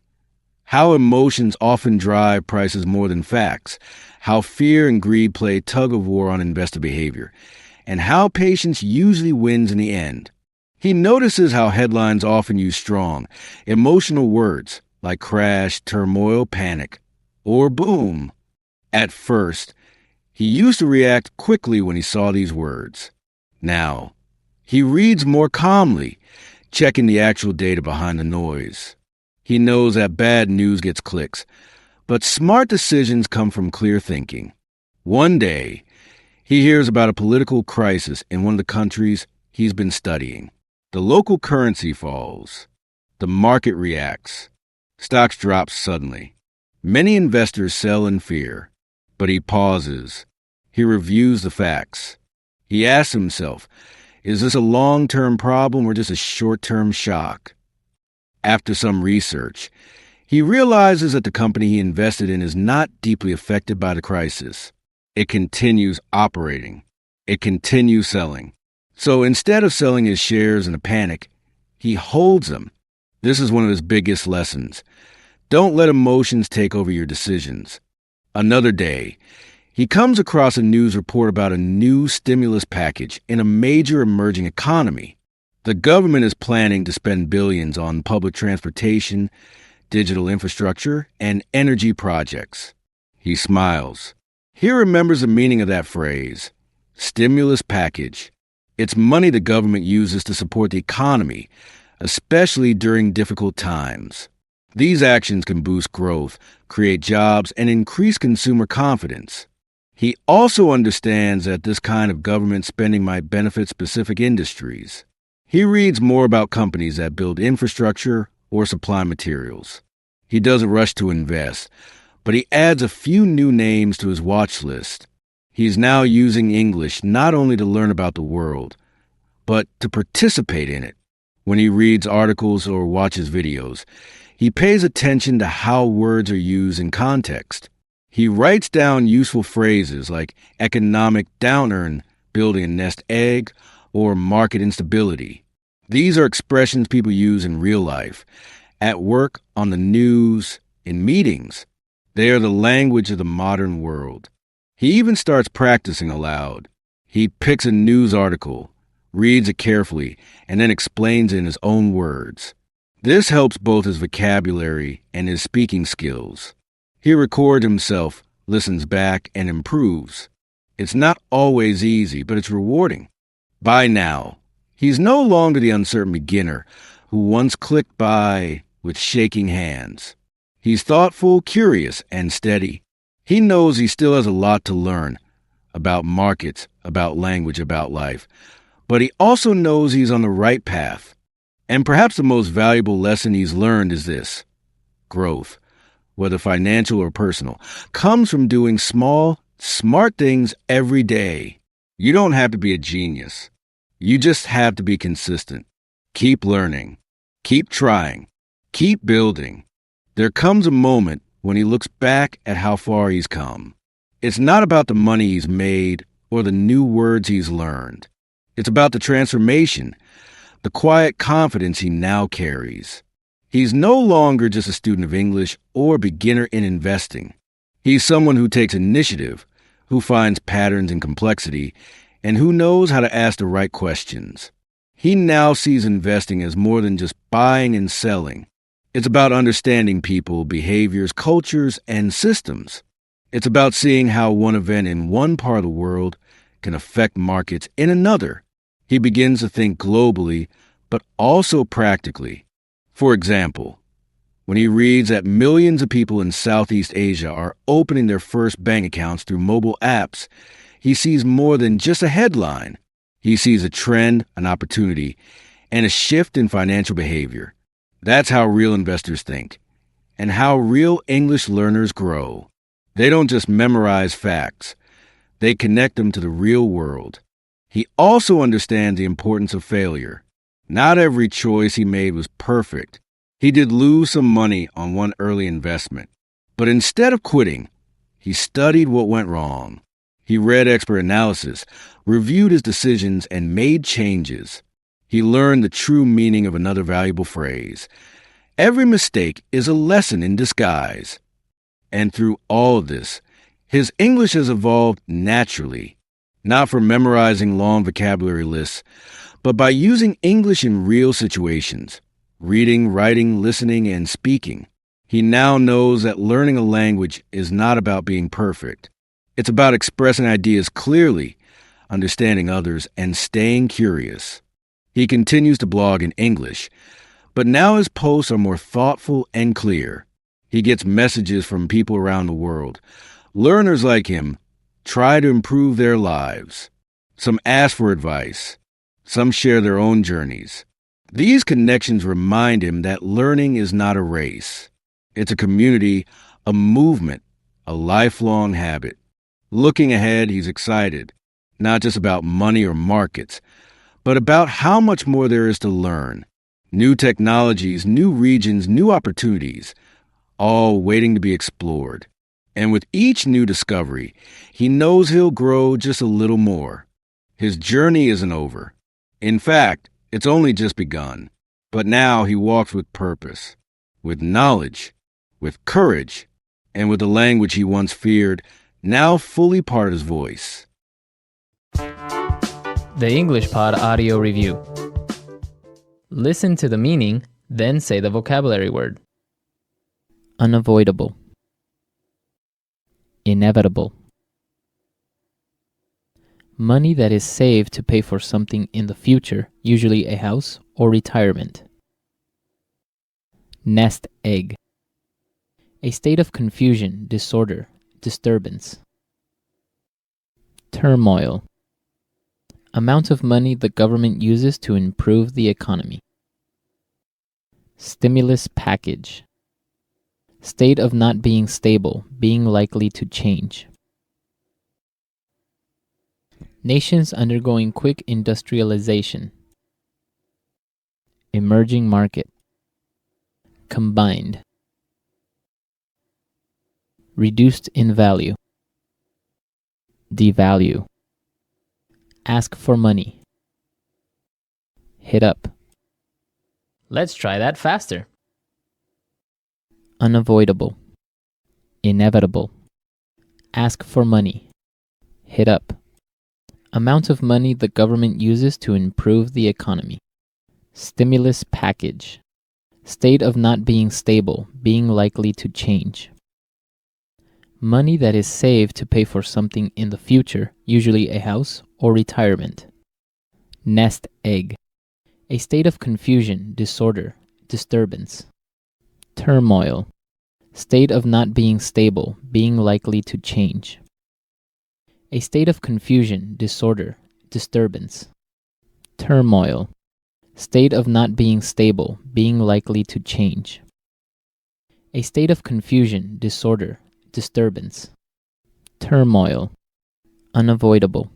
How emotions often drive prices more than facts, how fear and greed play tug-of-war on investor behavior, and how patience usually wins in the end. He notices how headlines often use strong, emotional words like crash, turmoil, panic, or boom. At first, he used to react quickly when he saw these words. Now, he reads more calmly, checking the actual data behind the noise. He knows that bad news gets clicks, but smart decisions come from clear thinking. One day, he hears about a political crisis in one of the countries he's been studying. The local currency falls. The market reacts. Stocks drop suddenly. Many investors sell in fear, but he pauses. He reviews the facts. He asks himself, is this a long-term problem or just a short-term shock? After some research, he realizes that the company he invested in is not deeply affected by the crisis. It continues operating. It continues selling. So instead of selling his shares in a panic, he holds them. This is one of his biggest lessons. Don't let emotions take over your decisions. Another day, he comes across a news report about a new stimulus package in a major emerging economy. The government is planning to spend billions on public transportation, digital infrastructure, and energy projects. He smiles. He remembers the meaning of that phrase, stimulus package. It's money the government uses to support the economy, especially during difficult times. These actions can boost growth, create jobs, and increase consumer confidence. He also understands that this kind of government spending might benefit specific industries. He reads more about companies that build infrastructure or supply materials. He doesn't rush to invest, but he adds a few new names to his watch list. He's now using English not only to learn about the world, but to participate in it. When he reads articles or watches videos, he pays attention to how words are used in context. He writes down useful phrases like economic downturn, building a nest egg, or market instability. These are expressions people use in real life, at work, on the news, in meetings. They are the language of the modern world. He even starts practicing aloud. He picks a news article, reads it carefully, and then explains it in his own words. This helps both his vocabulary and his speaking skills. He records himself, listens back, and improves. It's not always easy, but it's rewarding. By now, he's no longer the uncertain beginner who once clicked by with shaking hands. He's thoughtful, curious, and steady. He knows he still has a lot to learn about markets, about language, about life. But he also knows he's on the right path. And perhaps the most valuable lesson he's learned is this: growth, whether financial or personal, comes from doing small, smart things every day. You don't have to be a genius. You just have to be consistent. Keep learning. Keep trying. Keep building. There comes a moment when he looks back at how far he's come. It's not about the money he's made or the new words he's learned. It's about the transformation, the quiet confidence he now carries. He's no longer just a student of English or a beginner in investing. He's someone who takes initiative, who finds patterns in complexity, and who knows how to ask the right questions. He now sees investing as more than just buying and selling. It's about understanding people, behaviors, cultures, and systems. It's about seeing how one event in one part of the world can affect markets in another. He begins to think globally, but also practically. For example, when he reads that millions of people in Southeast Asia are opening their first bank accounts through mobile apps, he sees more than just a headline. He sees a trend, an opportunity, and a shift in financial behavior. That's how real investors think, and how real English learners grow. They don't just memorize facts. They connect them to the real world. He also understands the importance of failure. Not every choice he made was perfect. He did lose some money on one early investment. But instead of quitting, he studied what went wrong. He read expert analysis, reviewed his decisions, and made changes. He learned the true meaning of another valuable phrase. Every mistake is a lesson in disguise. And through all of this, his English has evolved naturally, not from memorizing long vocabulary lists, but by using English in real situations, reading, writing, listening, and speaking. He now knows that learning a language is not about being perfect. It's about expressing ideas clearly, understanding others, and staying curious. He continues to blog in English, but now his posts are more thoughtful and clear. He gets messages from people around the world. Learners like him try to improve their lives. Some ask for advice. Some share their own journeys. These connections remind him that learning is not a race. It's a community, a movement, a lifelong habit. Looking ahead, he's excited, not just about money or markets, but about how much more there is to learn. New technologies, new regions, new opportunities, all waiting to be explored. And with each new discovery, he knows he'll grow just a little more. His journey isn't over. In fact, it's only just begun. But now he walks with purpose, with knowledge, with courage, and with the language he once feared, now fully part of his voice. The English Pod Audio Review. Listen to the meaning, then say the vocabulary word. Unavoidable. Inevitable. Money that is saved to pay for something in the future, usually a house or retirement. Nest egg. A state of confusion, disorder, disturbance. Turmoil. Amount of money the government uses to improve the economy. Stimulus package. State of not being stable, being likely to change. Nations undergoing quick industrialization. Emerging market. Combined. reduced in value, devalue, ask for money, hit up. Let's try that faster. Unavoidable, inevitable, ask for money, hit up. Amount of money the government uses to improve the economy. Stimulus package. State of not being stable, being likely to change. Money that is saved to pay for something in the future, usually a house or retirement. Nest egg. A state of confusion, disorder, disturbance. Turmoil. State of not being stable, being likely to change. A state of confusion, disorder, disturbance. Turmoil. State of not being stable, being likely to change. A state of confusion, disorder, disturbance. Turmoil. Unavoidable.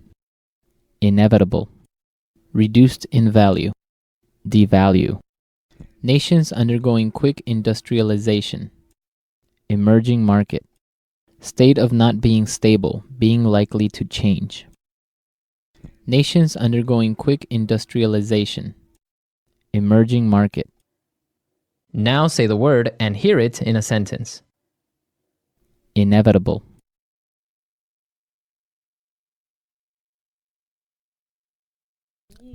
Inevitable. Reduced in value. Devalue. Nations undergoing quick industrialization. Emerging market. State of not being stable, being likely to change. Nations undergoing quick industrialization. Emerging market. Now say the word and hear it in a sentence. Inevitable.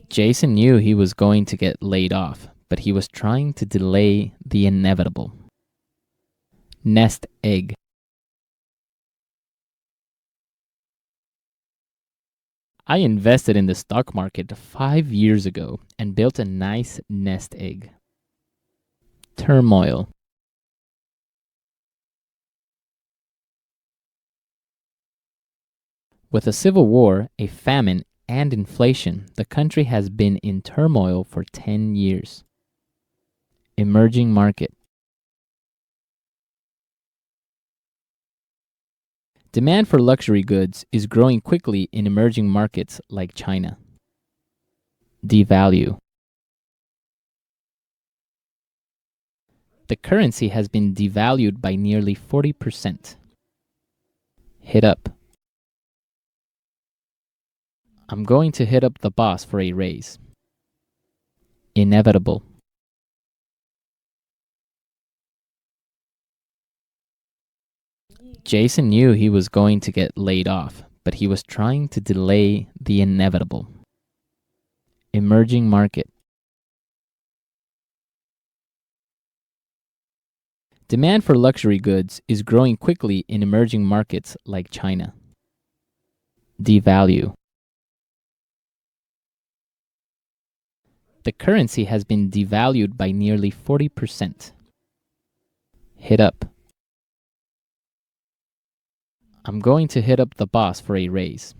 Jason knew he was going to get laid off, but he was trying to delay the inevitable. Nest egg. I invested in the stock market 5 years ago and built a nice nest egg. Turmoil. With a civil war, a famine, and inflation, the country has been in turmoil for 10 years. Emerging market. Demand for luxury goods is growing quickly in emerging markets like China. Devalue. The currency has been devalued by nearly 40%. Hit up. I'm going to hit up the boss for a raise. Inevitable. Jason knew he was going to get laid off, but he was trying to delay the inevitable. Emerging market. Demand for luxury goods is growing quickly in emerging markets like China. Devalue. The currency has been devalued by nearly 40%. Hit up. I'm going to hit up the boss for a raise.